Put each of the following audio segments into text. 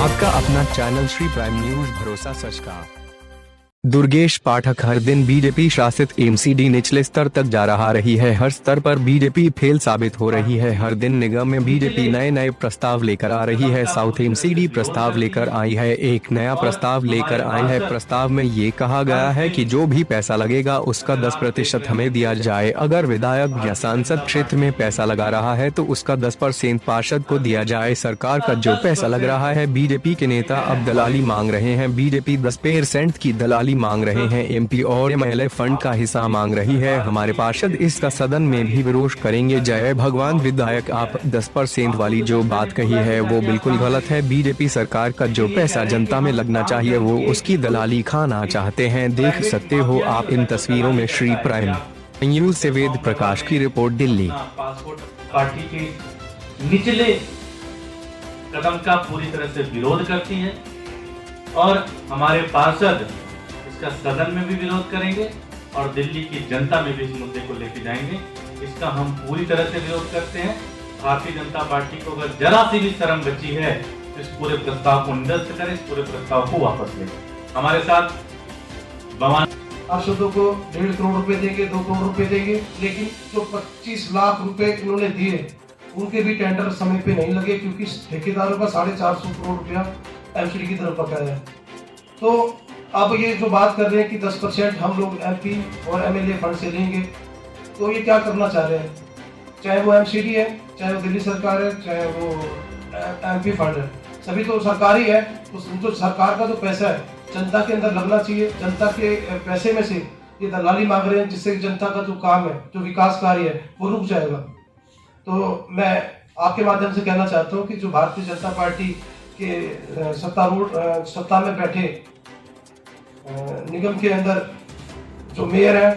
आपका अपना channel Shri prime news, भरोसा सच का। दुर्गेश पाठक हर दिन बीजेपी शासित एमसीडी निचले स्तर तक जा रही है। हर स्तर पर बीजेपी फेल साबित हो रही है। हर दिन निगम में बीजेपी नए नए प्रस्ताव लेकर आ रही है। साउथ एमसीडी प्रस्ताव लेकर आई है, एक नया प्रस्ताव लेकर आई है। प्रस्ताव में ये कहा गया है कि जो भी पैसा लगेगा उसका 10% हमें दिया जाए। अगर विधायक या सांसद क्षेत्र में पैसा लगा रहा है तो उसका 10% पार्षद को दिया जाए। सरकार का जो पैसा लग रहा है, बीजेपी के नेता अब दलाली मांग रहे हैं। बीजेपी 10% की दलाली मांग रहे हैं। एमपी और एमएलए फंड का हिस्सा मांग रही है। हमारे पार्षद इसका सदन में भी विरोध करेंगे। जय भगवान विधायक, आप 10% वाली जो बात कही है वो बिल्कुल गलत है। बीजेपी सरकार का जो पैसा जनता में लगना चाहिए वो उसकी दलाली खाना चाहते हैं। देख सकते हो आप इन तस्वीरों में श्री प्राइम न्यूज से वेद प्रकाश की रिपोर्ट, दिल्ली। पासपोर्ट पार्टी के निचले कदम का पूरी तरह से विरोध करती है और हमारे पार्षद इसका सदन में भी विरोध करेंगे और दिल्ली की जनता में भी इस मुद्दे को लेके जाएंगे। इसका हम पूरी तरह से विरोध करते हैं। भारतीय जनता पार्टी को अगर जरा सी भी शर्म बची है तो इस पूरे प्रस्ताव को निरस्त करें, इस पूरे प्रस्ताव को वापस लें। हमारे साथ पार्षदों को 1.5 करोड़ रुपए देंगे, 2 करोड़ रुपए देंगे, लेकिन जो 25 लाख रुपए इन्होंने दिए उनके भी टेंडर समय पे नहीं लगे क्योंकि ठेकेदारों का 450 करोड़ रुपया एमसीडी की तरफ बकाया है। तो अब ये जो बात कर रहे हैं कि 10% हम लोग एमपी और एमएलए फंड से लेंगे, तो ये क्या करना चाह रहे हैं? चाहे वो एमसीडी है, चाहे वो दिल्ली सरकार है, चाहे वो एमपी फंड है, सभी तो सरकारी है। तो जो सरकार का जो पैसा है जनता के अंदर लगना चाहिए। जनता के पैसे में से ये दलाली मांग रहे हैं जिससे जनता का जो काम है, जो विकास कार्य है वो रुक जाएगा। तो मैं आपके माध्यम से कहना चाहता हूँ कि जो भारतीय जनता पार्टी के सत्ता में बैठे निगम के अंदर जो मेयर है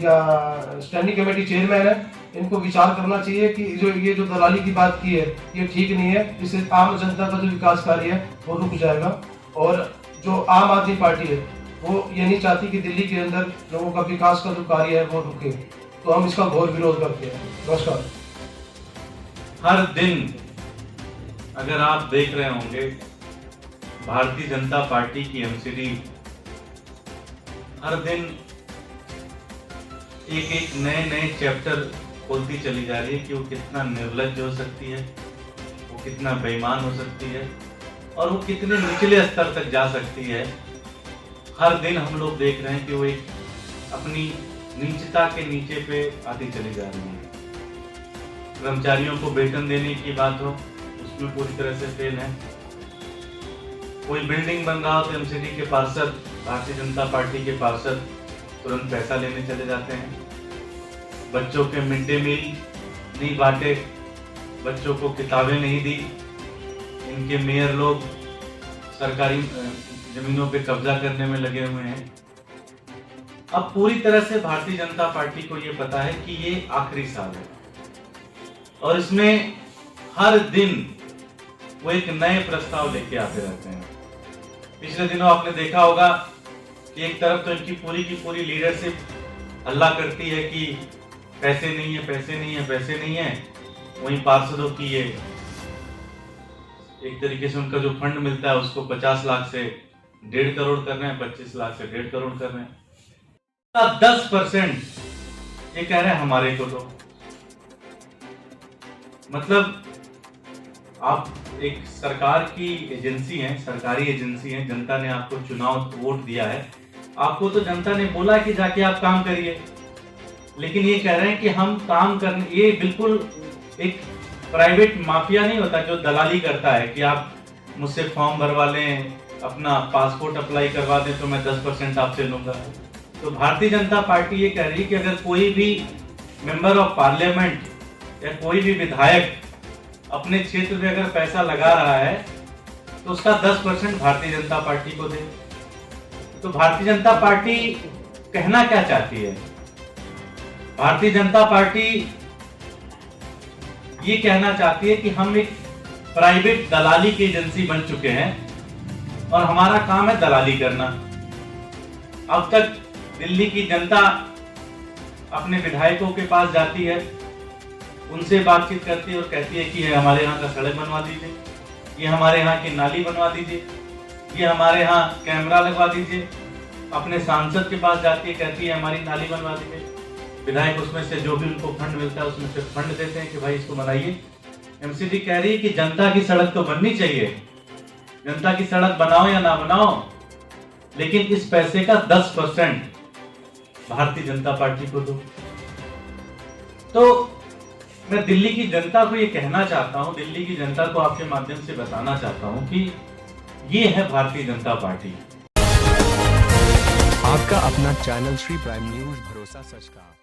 या स्टैंडिंग कमेटी चेयरमैन है, इनको विचार करना चाहिए कि ये जो दलाली की बात की है ये ठीक नहीं है। इससे आम जनता का जो विकास कार्य है वो रुक जाएगा। और जो आम आदमी पार्टी है वो ये नहीं चाहती कि दिल्ली के अंदर लोगों का विकास का जो कार्य है वो रुके। तो हम इसका घोर विरोध करते हैं। नमस्कार। हर दिन अगर आप देख रहे होंगे भारतीय जनता पार्टी की एमसीडी हर दिन एक नए चैप्टर खोलती चली जा रही है कि वो कितना निर्लज्ज हो सकती है, वो कितना बेईमान हो सकती है और वो कितने निचले स्तर तक जा सकती है। हर दिन हम लोग देख रहे हैं कि वो एक अपनी नीचता के नीचे पे आती चली जा रही है। कर्मचारियों को वेतन देने की बात हो उसमें पूरी तरह से फेल है। कोई बिल्डिंग बन रहा हो तो एमसीडी के पार्षद, भारतीय जनता पार्टी के पार्षद तुरंत पैसा लेने चले जाते हैं। बच्चों के मिड डे मील नहीं बांटे, बच्चों को किताबें नहीं दी। इनके मेयर लोग सरकारी जमीनों पे कब्जा करने में लगे हुए हैं। अब पूरी तरह से भारतीय जनता पार्टी को ये पता है कि ये आखिरी साल है और इसमें हर दिन वो एक नए प्रस्ताव लेके आते रहते हैं। पिछले दिनों आपने देखा होगा कि एक तरफ तो इनकी पूरी की पूरी लीडरशिप हल्ला करती है कि पैसे नहीं है, पैसे नहीं है, पैसे नहीं है। वहीं पार्षदों की ये एक तरीके से उनका जो फंड मिलता है उसको 50 लाख से 1.5 करोड़ कर रहे हैं, 25 लाख से 1.5 करोड़ कर रहे हैं। 10% ये कह रहे हैं हमारे को। तो मतलब आप एक सरकार की एजेंसी हैं, सरकारी एजेंसी हैं, जनता ने आपको चुनाव वोट दिया है, आपको तो जनता ने बोला कि जाके आप काम करिए, लेकिन ये कह रहे हैं कि हम काम करने। ये बिल्कुल एक प्राइवेट माफिया नहीं होता जो दलाली करता है कि आप मुझसे फॉर्म भरवा लें, अपना पासपोर्ट अप्लाई करवा दें तो मैं 10% आपसे लूंगा। तो भारतीय जनता पार्टी ये कह रही है कि अगर कोई भी मेंबर ऑफ पार्लियामेंट या कोई भी विधायक अपने क्षेत्र में अगर पैसा लगा रहा है तो उसका 10% भारतीय जनता पार्टी को दे। तो भारतीय जनता पार्टी कहना क्या चाहती है? भारतीय जनता पार्टी ये कहना चाहती है कि हम एक प्राइवेट दलाली की एजेंसी बन चुके हैं और हमारा काम है दलाली करना। अब तक दिल्ली की जनता अपने विधायकों के पास जाती है, उनसे बातचीत करती है और कहती है कि हमारे यहाँ का सड़क बनवा दीजिए, ये हमारे यहाँ की नाली बनवा दीजिए, ये हमारे यहाँ कैमरा लगवा दीजिए। अपने सांसद के पास जाती है, कहती है हमारी नाली बनवा दीजिए। विधायक उसमें से जो भी उनको फंड मिलता है उसमें से फंड देते हैं कि भाई इसको बनाइए। एमसीडी कह रही है कि जनता की सड़क तो बननी चाहिए, जनता की सड़क बनाओ या ना बनाओ, लेकिन इस पैसे का 10% भारतीय जनता पार्टी को दो। तो मैं दिल्ली की जनता को ये कहना चाहता हूं, दिल्ली की जनता को आपके माध्यम से बताना चाहता हूं कि ये है भारतीय जनता पार्टी। आपका अपना चैनल श्री प्राइम न्यूज भरोसा सच का।